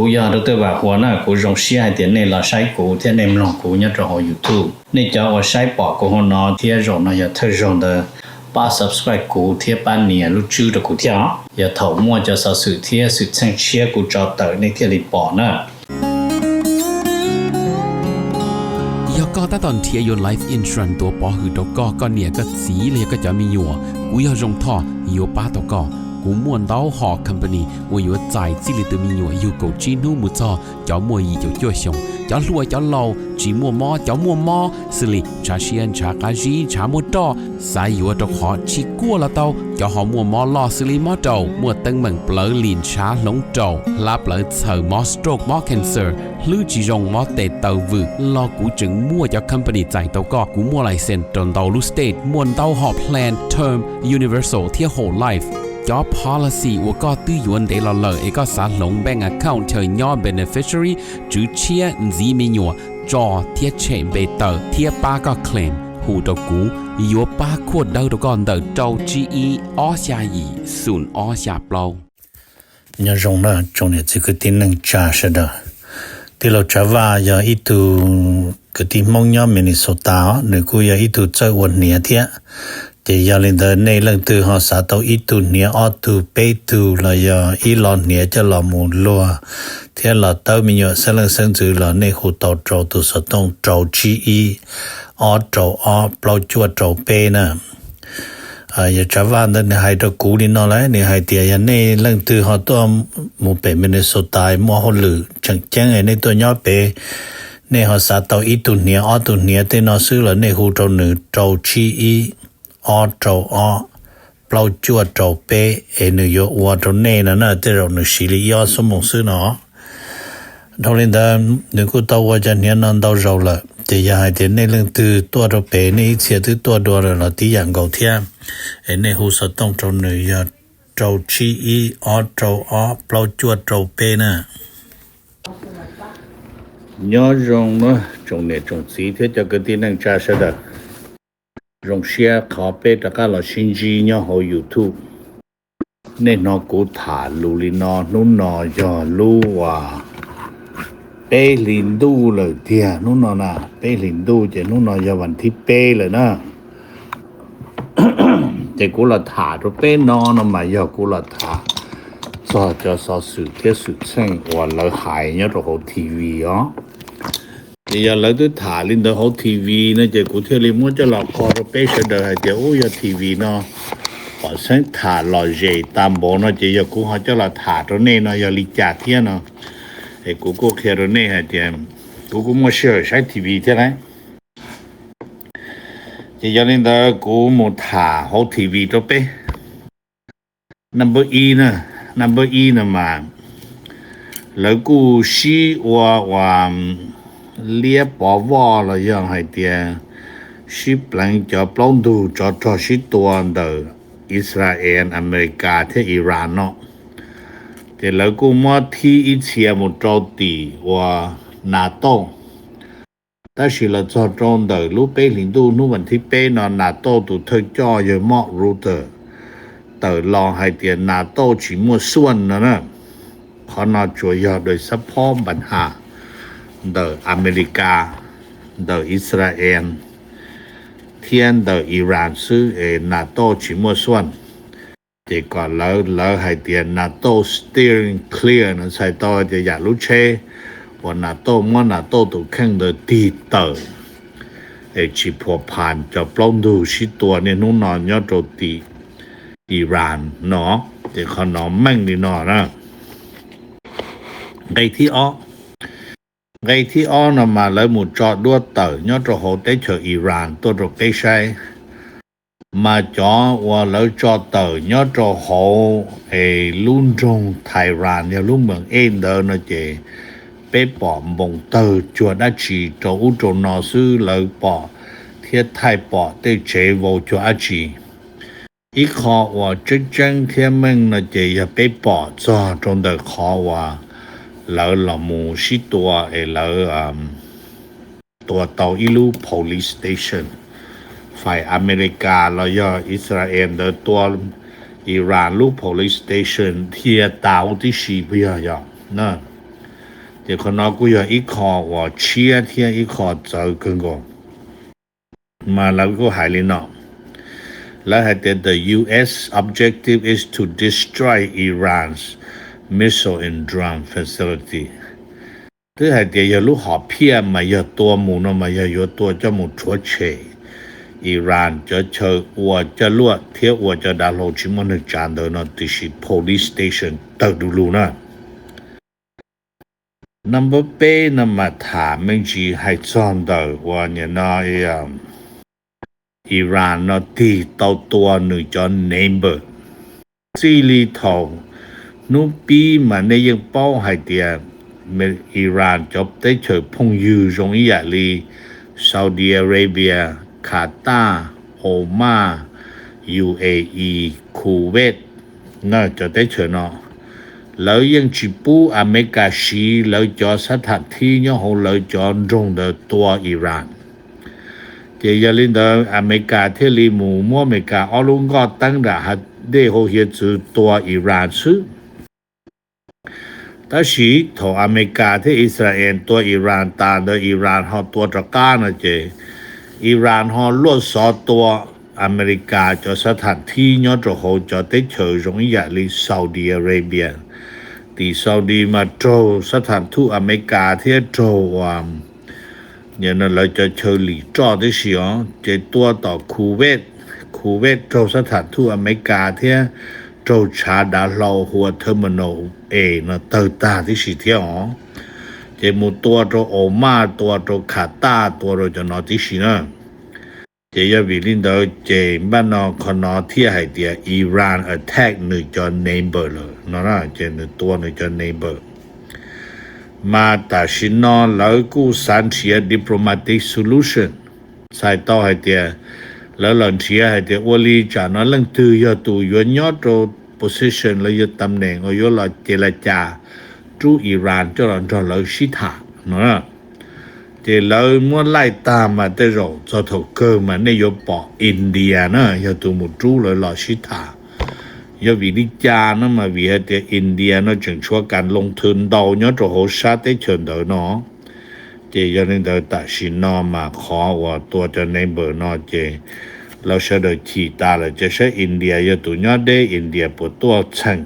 กูอยากรู้ตัวว่าหัวหน้ากูรงเสียเดี๋ยวนี้เราใช้กูที่ในมองกูเนี่ยจะหอ YouTube นี่จะว่าใช้ปอกกูหัวหน้าที่รงน่ะอย่าเธอรงเด้อป้า subscribe กูที่ป้าเนี่ยรู้ชื่อ的กูที่อย่าถอมั่วจะสสื่อที่สุดเชิงเชียกูจะเตอในที่รีปอนะก็ตอนเทียยน Life Insurance ตัวปอหือตก็เนี่ยก็สีเลยก็จะมีอยู่กูอยากรงท่ออยู่ป้าตก็กูม่วนเต้าหอ company 我有在这里的มีอยู่有够จีนูมุจอจะมัวอีจะจ่วยชงจะรวยจะเล่าจีมัวมอจะมัวมอสิลิชาเชียนชากาจีชามัวตอสายอยู่ตะขอชิกัวละเต้าจะหอมัวมอลอสิลิมอเต้ามัวตึงเหมือนเปลือลินชาหลงเต้าลาเปลือเสือมอสโตรกมอ cancer หรือจีรงมอเตเต้าวืรอกูจึงมัวจะ company ใจเต้าก็กูมัวไลเซนตนเต้าลูสเตทมวนเต้าหอ plan term universal ที่ whole lifeจอ policy ว่าก็ตื้อยวนเดลเลอเอกสารลง bank account เธอย่อ beneficiary จื้อเชียจีมีหยัวจอเทียเชมเบเตอร์เทียป้าก็ claim หูตะกูยัวป้าขวดเดาตะก่อนเดาเจ้า GE อ้อชายีศูนย์อ้อชาเปล่าเนี่ยรงนะจงเนี่ยคือที่นึงจ่าซะเด้อที่เราจะว่าอย่าอีตูก็ที่มองย่อมินิโซตาหรือกูอย่าอีตูเจ้าวันเนี่ยเทียจะยาลินเดในเรื่องตัวหาสาตัวอีตูเนี่ยออตูเปตูละยาอีลอนเนี่ยจะละมูลัวเทียละเต้ามีอยู่เสลังเซิงจือละในหูเต้าโจตัวสต้องโจจีอีออโจออเปล่าจวดโจเปนะอย่าจะว่าในให้ตะกูนี่นอเลยในให้เตียในเรื่องตัวหาตัวหมู่เป็นมินนิโซตามัวฮอลือจังแจ้งในตัวย่อเปในหาสาตัวอีตูเนี่ยออตูเนี่ยเตนอซื้อละในหูโจหนึ่งโจจีอีออโจออเปล่าจวดโจเปนโยวัวโจเน่นะเตเราหนึ่งสิริยอสมองซื้อเนาะทอลินดาหนึ่งกูตัวว่าจะเนี่ยนั่นตัวเราละจะอยากให้เห็นในเรื่องตัวโจเปในเสียตัวเราที่อย่างเก่าเทียในหูสต้องโจหนึ่งยาโจชีอีออโจออเปล่าจวดโจเปนะย้อนรงเนาะจงเนี่ยจงสีที่จะเกิดที่นั่งจ่าเสด็จรงเชียขอเปตะกะละชินจีเนาะ YouTube เนนอกูถาลูลินอนุนอยอลูว่าเปลินดูเลยเตียนุนอนะเปลินดูจะนุนอยาวันที่เปเลยนะจะกูละถาตัวเปนอนมายอกูละถาซอจะซอสุเทสุเชิงว่าเราหายเนี่ยตัว TV อ๋อนี่อย่าเลยตัวถาลินเดอร์ TV นะจะกูเที่ยวลิมัวจะหลอกคอร์เปชั่นเดอร์จะโอ้ย TV เนาะพอเส้นถาหล่อเจตามโบเนาะจะอย่ากูหาจะหลอกถาตัวนี้เนาะอย่าลิจ่าเที่ยเนาะไอ้กูเคยตัวนี้ฮะเดี๋ยวกูมัวเชื่อใช้ TV เท่าไหร่จะอย่าลินเดอร์กูมัวถา TV ตัวเป้ number E นะ number E นะมาแล้วกูชี้ว่าเลียปอวอละยังให้เตียชิปลังจะปล้องดูจอดชิตัวเดออิสราเอลอเมริกาที่อิหร่านเนาะแต่แล้วกูมาที่อิเชียมุจอตีว่านาโต้แต่สิละจอดงเดอรู้เป้ลิงดูนู่วันที่เป้นอนนาโต้ตุเธอจ่อเยอะมอรูเตอร์แต่ลองให้เตียนาโต้ชิมัวส่วนนะเขาน่าช่วยโดยซัพพอร์ตปัญหาเดออเมริกาเดออิสราเอลเทียนเดออิหร่านซื้อนาโต้ชิมัวส่วนแต่ก่อนแล้วให้เตียนนาโต้ steering clear นะใส่ต่อจะอยากรู้เชว่านาโต้ถูกแข่งเดอตีเตอชิพัวผ่านจะปล้องดูชิตัวเนี่ยนู่นนอนยอดโจตีอิหร่านเนาะแต่เขานอนแม่งนี่เนาะนะไงที่อ้อนมาแล้วหมุดจอดด้วยเต๋อยอดโหเตเชออิหร่านตัวโรเปชัยมาจอว่าแล้วจอดเต๋อยอดโหลุ่นจงไทยรานเนี่ยลุ่มเมืองเอ็นเดอร์นะเจเป๊ปอมบงเต๋อจวดอาชีโจอุโจนอซื้อเลยปอเทียไทยปอเตเจโวจวดอาชีอีขอว่าจังเทียมึงนะเจอย่าเป๊ปอจอจงเดอขอว่าแล้วเราหมู่ชิตัวแล้วตัวเตาอิลู police station ฝ่ายอเมริกาแล้วย่ออิสราเอลเดอตัวอิหร่านลูก police station เทียตาวที่ชีเบียย่อนะ这可能กู要一考我7天一考走跟过，嘛那个海里呢，แล้ว还得 the U.S. objective is to destroy Iran's missile and drone facility。这还得要路好骗嘛，要多母那么要有多这么出去。Iran จะเชิญว่าจะลวดเที่ยวว่าจะดาวโลจิมันนึกจานเดินที่สิ police station ตัดดูลูนะ number 8นั่นมาถามมึงจีให้จอนเดินว่าเนี่ยนะอิหร่านนะที่ตัวหนึ่งจอน neighbor ซีรีทองนู้ปีมันในยังเป้าให้เดียอิหร่านจบได้เชิญพงยูตรงนี้อย่างลีซาอุดิอาระเบียคาตาร์โอมาน UAE คูเวตน่าจะได้เชิญเนาะแล้วยังจีปูอเมริกาชีแล้วจอสถานที่เนี่ยเขาแล้วจอตรงเดตัวอิหร่านเจียลินเดอเมริกาเทลีมูมัวอเมริกาอลุงก็ตั้งแต่ฮัดได้เขาเห็นจือตัวอิหร่านซึ่งแต่สิทออเมริกาที่อิสราเอลตัวอิหร่านตาเดอิหร่านเขาตัวตะการนะเจอิหร่านเขาลวดสอตัวอเมริกาจะสถานที่เนี่ยจะเขาจะได้เชิญตรงอย่างลีซาอุดิอาระเบียที่ซาอุดีมาโจสถานทูตอเมริกาที่โจว่าเนี่ยนั่นเราจะเชิญหลีจ่อได้สิอ๋อเจตัวต่อคูเวตโจสถานทูตอเมริกาที่โจชาดาลาหัวเทอร์มินอลนะเตอร์ตาที่สิที่อ๋อเจมูตัวโจโอมาตัวโจคาตาตัวโจจะนอที่สินะเจียวิลินเดอเจบ้านนอคอนอที่ให้เดียอิหร่าน attack หนึ่งจอนเนเบอร์เลยนะเจหนึ่งตัวหนึ่งจอนเนเบอร์มาแต่ชินอแล้วกูสันเชีย diplomatic solution ใส่ต่อให้เดียแล้วหลังเชียให้เดียวลีจานอลังตือยตูยวนยอดโต position แล้วยตำแหน่งเอายเราเจรจาจูอิหร่านจะหลังจะเราชิตานะเจเราเมื่อไล่ตามมาได้เราจะถูกเกิดมาในยุคปออินเดียนะยาตัวมุจูเลยหล่อชิตายาวิลิจานะมาวิเหตุอินเดียนะจึงช่วยการลงทุนดาวเนี่ยจะหัวชาติเฉินเดินเนาะเจยันเดินตัดสินนอมาขอว่าตัวจะในเบอร์นอเจเราเสด็จขี่ตาเลยจะใช้อินเดียยาตัวเนี่ยได้อินเดียปวดตัวเชิง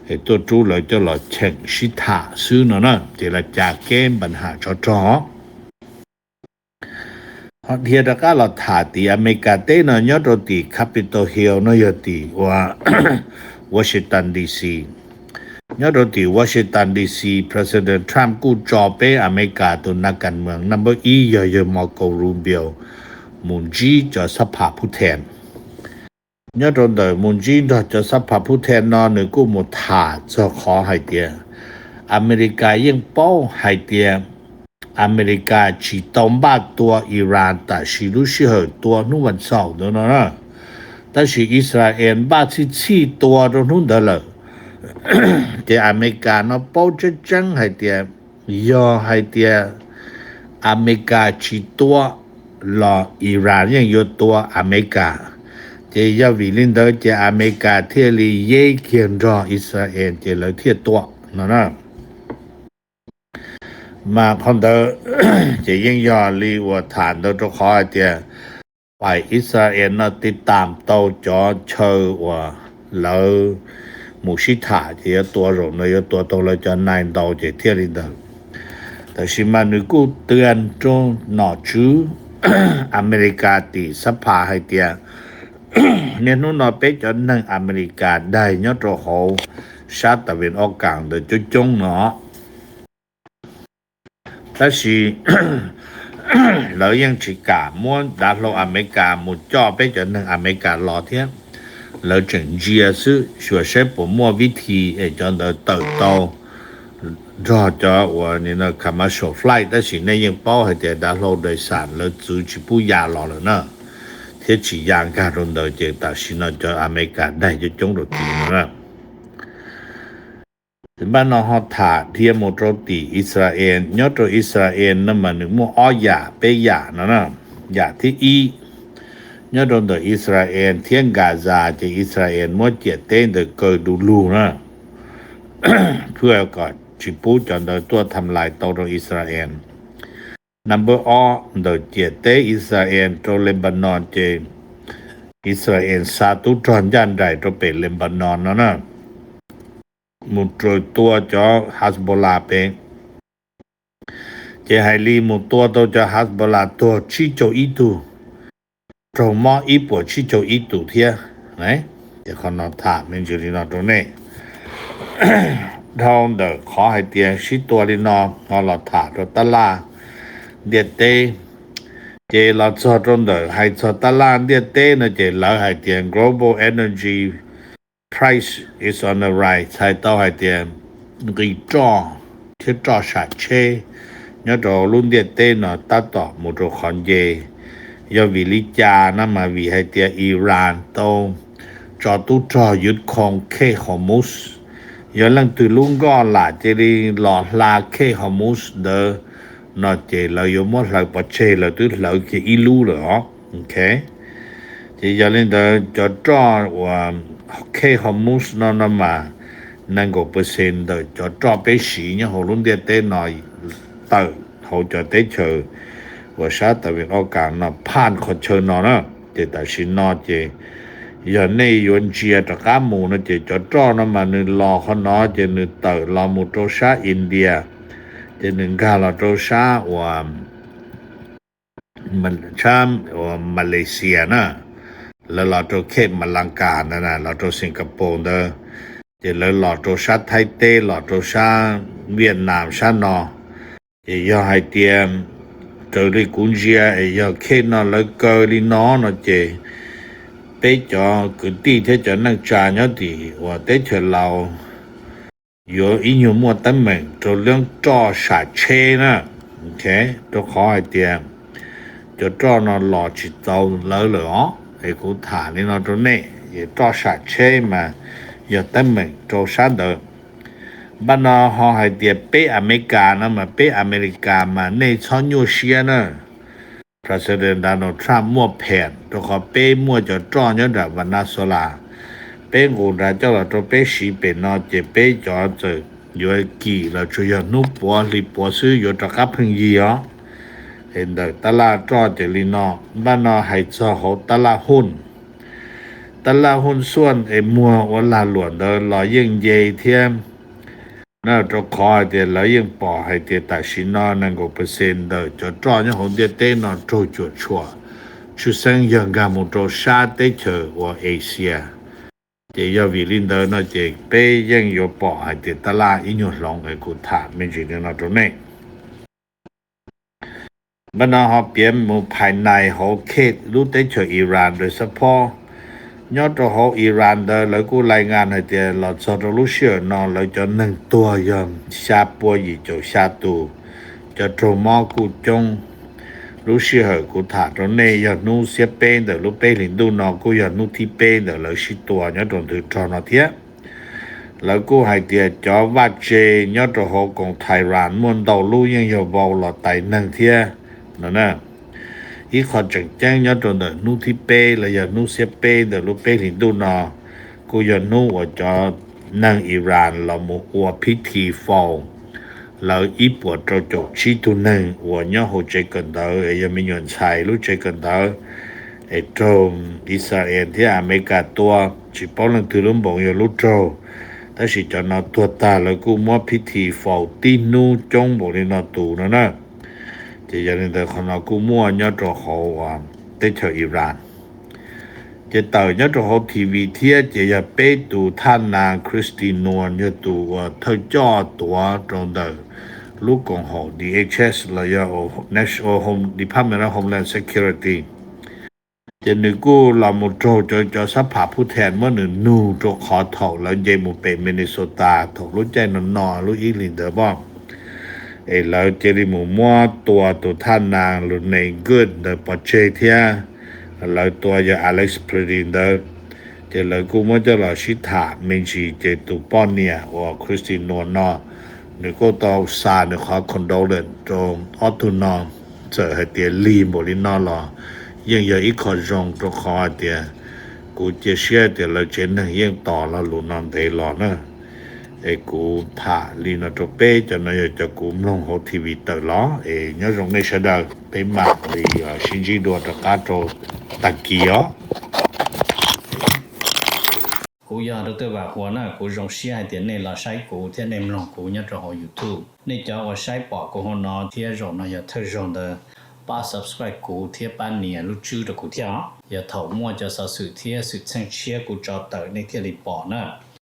ไอ้ตัวจูเลยจะหล่อเชิงชิตาซื้อเนาะนะเจรจาแก้ปัญหาจ่อเฮียตะก้าเราถาตีอเมริกาเต้นยอดตีแคปิตอลฮิลนยอดตีว่าวอชิงตันดีซียอดตีวอชิงตันดีซีประธานาธิบดีทรัมป์กูจอบไปอเมริกาตัวนักการเมืองนัมเบอร์อีเยอะมาโกรูเบียวมุนจีจะสภาผู้แทนยอดตีมุนจีจะสภาผู้แทนนอนหนึ่งกูหมดถาจะขอให้เดียอเมริกายังเป้าให้เดียอเมริกาจีตอมบ้าตัวอิหร่านแต่สิรู้สิเหตุตัวนู่นวันเสาร์เนาะแต่สิอิสราเอลบ้าที่ตัวตรงนู้นเด้อเลยแต่อเมริกาเนาะเป้าจะจังให้เดียยอให้เดียอเมริกาจีตัวรออิหร่านยังอยู่ตัวอเมริกาเจียวิลินเดอเจอเมริกาเที่ยลีเย่เขียนรออิสราเอลเจเลยเที่ยตัวเนาะมาคนเดียวจะยังยอลีว่าฐานเราจะขอเดียไปอิสราเอลนะติดตามโตจอเชื่อว่าเรามุชิตาจะตัวเราเนี่ยตัวโตเราจะนายโตจะเที่ยลินเดอแต่สิมันนึกูเตือนจงหนอชูอเมริกาตีสภาให้เดียเนี่ยนู้นนอเป็ดจนนั่งอเมริกาได้เนี่ยตัวเขาชาติตะวันออกกลางเดี๋ยวจะจงเนาะแต่是เรายังชิกาม้วนดาโลอเมริกามุดจ่อไปจนถึงอเมริการอเทียเราจึงเจียซื้อช่วยใช้ปุ่มวิธีจนเราเติบโตรอจอว่านี่นะคำว่า show flight แต่是ในยังเป้าให้แต่ดาโลโดยสารเราจูจิปุยารอแล้วนะเที่จียางการุนโดยเจตาสินะจะอเมริกาได้จะจงรทีนะถึงบ้านนอฮอถาเทียมโมโตตีอิสราเอลยอดอิสราเอลนั่นมันหนึ่งมัวอ้อยาเปยานะยาที่อียอดโดยอิสราเอลเทียงกาซาจะอิสราเอลมัวเจียเต้นเดเกิดดูลูนะเพื่อก่อน ชิปูจอนเดตัวทำลายตัวอิสราเอล number all เดเจเตอิสราเอลตัวเลบานอนเจอิสราเอลสาตุจอนยันได้ตัวเป็นเลบานอนนะมุตรตัวจอฮัสบอลาเปเจไฮลีมุตัวตัวจอฮัสบอลาตัวชิโจอีตูตรงมออีปัวชิโจอีตูเทียไหนเดี๋ยวเขานอนถามมันอยู่ที่นอนตรงนี้ ทองเดอขอให้เตียชิตัวลินอนอลอถาตัวตะลาเดียเตเจลอซอตรงเดอให้ซอตะลาเดียเตนะเจลาให้เตีย global energy price is on the rise ใช้ต่อให้เตียรีจ่อที่จ่อชัดเชยอดรุ่นเดียเตนะตัดต่อมุตคอนเยยอวิลิจานะมาวิให้เตียอิหร่านโตจอตุจอยึดของเคฮอมุสยอลังตุลุงก็หลาเจรีหลอลาเคฮอมุสเดอนอเจเรายมดเราปะเชเราตุเราเคอีลูเหรอโอเคเจยอลังเดจอจอว่าเคฮอมุสนอนมานั่งก็เปอร์เซ็นต์เดจอจอไปสีเนี่ยหัวรุ่นเดียเต้หน่อยเตอเขาจะเต้เชอว่าชาตะเป็นโอกาสนะผ่านคนเชิญนอนะเจแต่ชินนอเจยอนในยวนเจียตะกาหมูนะเจจอจ้อนะมานึรอเขานอเจนึเตอรอมุโตชาอินเดียเจนึงกาลอโตชาว่ามันชามว่ามาเลเซียนะแล้วลอโตเขตมาลังกานะลอโตสิงคโปร์เดอเจแล้วลอโตชาไทเตลอโตชาเวียดนามชานอเจยอให้เตรียมเจอริกุนเจียยอเขตนอแล้วเกอลินอนะเจbây giờ cứ đi thế cho năng trả nhớ thì và thế cho lâu có ý nhiều mua tấm mình cho lượng cho sạch chê nè ok cho khó hay tiền cho nó lọ chỉ tàu lỡ lỡ thì cũng thả lên nó cho nè cho sạch chê mà giờ tấm mình cho sát được bắt nó họ hay tiền bế America nó mà bế America mà nê cho nhiều xe nè President Donald Trump มั่วแผนตัวเขาเป้มั่วจะจ้อเยอะแบบวานาโซลาเป้กูได้เจ้าเราตัวเป้สีเป็นนอเจเป้จอเจอยู่กี่เราช่วยนุปัวลิปัวซื้ออยู่ตะกับพึงยีอ๋อเห็นเด็กตลาดจ้อเจลินอบ้านนอให้จ้อเขาตลาดหุ้นส่วนมัววันลาหลวนเดินรอยิ่งเยเทียมน่าจะขอเดี๋ยวแล้วยังปล่อยให้เดี๋ยวตัดสินนอนนั่งก็เปอร์เซ็นต์เดี๋ยวจะจ้องยังคงเดี๋ยวเต้นอนโจจวดชัวชุดเส้นยังกามุโตชาเตเชอว่าเอเชียเดี๋ยววิลินเดินน่าจะไปยังอยู่ปล่อยให้เดี๋ยวตลาดอินอยู่ลงไอ้กูถามไม่จริงนะตรงนี้บรรดาเขาเปลี่ยนมุภายในเขาเขตรู้เตเชออิหร่านโดยเฉพาะยอดตัวเขาอิหร่านเดินแล้วกูรายงานให้เดี๋ยวเราสรุปรู้เชื่อนอนเราจะหนึ่งตัวยอมชาปัวอีโจชาตูจะโทรมอกูจงรู้เชื่อกูถาตรงนี้ยอดนู้เสียเป็นเดี๋ยวรู้เป็นหลินดูนอกูยอดนู้ที่เป็นเดี๋ยวเราชิตัวยอดตรงถือทอนอเทียแล้วกูให้เดี๋ยวจอวัดเจยอดตัวเขาของไทยร้านมวนดาวรู้ยังอยู่บอลหลอดไตหนึ่งเทียนั่นนะอีขอจังแจ้งยอดตรงเดี๋ยวนู้ที่เป็นแล้วยอดนู้เสียเป็นเดี๋ยวรู้เป็นหลินดูนอกูยอดนู้ว่าจอนั่งอิหร่านเราหมู่อวพิธีฟอลเราอีปวดเราจกชีตุนึงว่าย่อหัวใจกันเดอยังมีเงินใช้รู้ใจกันเดอไอ้โจมอิสราเอลที่อเมริกาตัวจิปอลังถือลุ่มบอกอย่ารู้โจแต่สิจะนอตัวตาแล้วกูมั่วพิธีฟอลตีนูจงบอกเลยนอตูนะจะยังเดินคนเรากูมั่วยอดตัวเขาว่าเตเชออิหร่านจะต่อยอดตัวทีวีเทียจะไปดูท่านนางคริสตินวลจะดูว่าเธอจ่อตัวตรงเดิมลูกของเขา DHS แล้วยา National Home Department of Homeland Security จะนึกกูเราหมดโจจะสภาผู้แทนเมื่อหนึ่งนูโจขอถกแล้วเยมุเปมินนิโซตาถกรู้ใจนอนรู้อีลินเดอร์บอกแล้วเจริมูมัวตัวท่านนางรุ่นในเกิดเดอร์ปอเชเทียแล้วตัวยาอเล็กซ์พรีดินเดอร์เจแล้วกูมั่วจะเราชิถาเมนชีเจตุปอนเนียว่าคริสตินนนอนึกก็ต้องซานึกขอคอนโดเลนตรงออตุนอเจอให้เตียลีบรินอรอยังอยู่อีกคนจงตัวขอเตียกูจะเชื่อเตียเราเจนยังต่อเราหลุนนอนเตลอนะ กูถ่าลีนโตเป้จะนายจะกูมลงโฮทีวีตลอดยอรงในชดาไปมาลีชินจิโดตะกาโตตะกี้กูอยากรู้ตัวว่าหัวหน้ากูจงเสียเดี๋ยวนี้เราใช้กูที่ในมลงกูเนี่ยจะหอ YouTube นี่จะว่าใช้ปอกกูหัวหน้าที่จงเนี่ยเธอจง的把 subscribe กูที่半年录制的กูที่อย่าถอมั่วจะสื่อที่สื่อเชิงเชียกูจะเติในที่รีปอนะ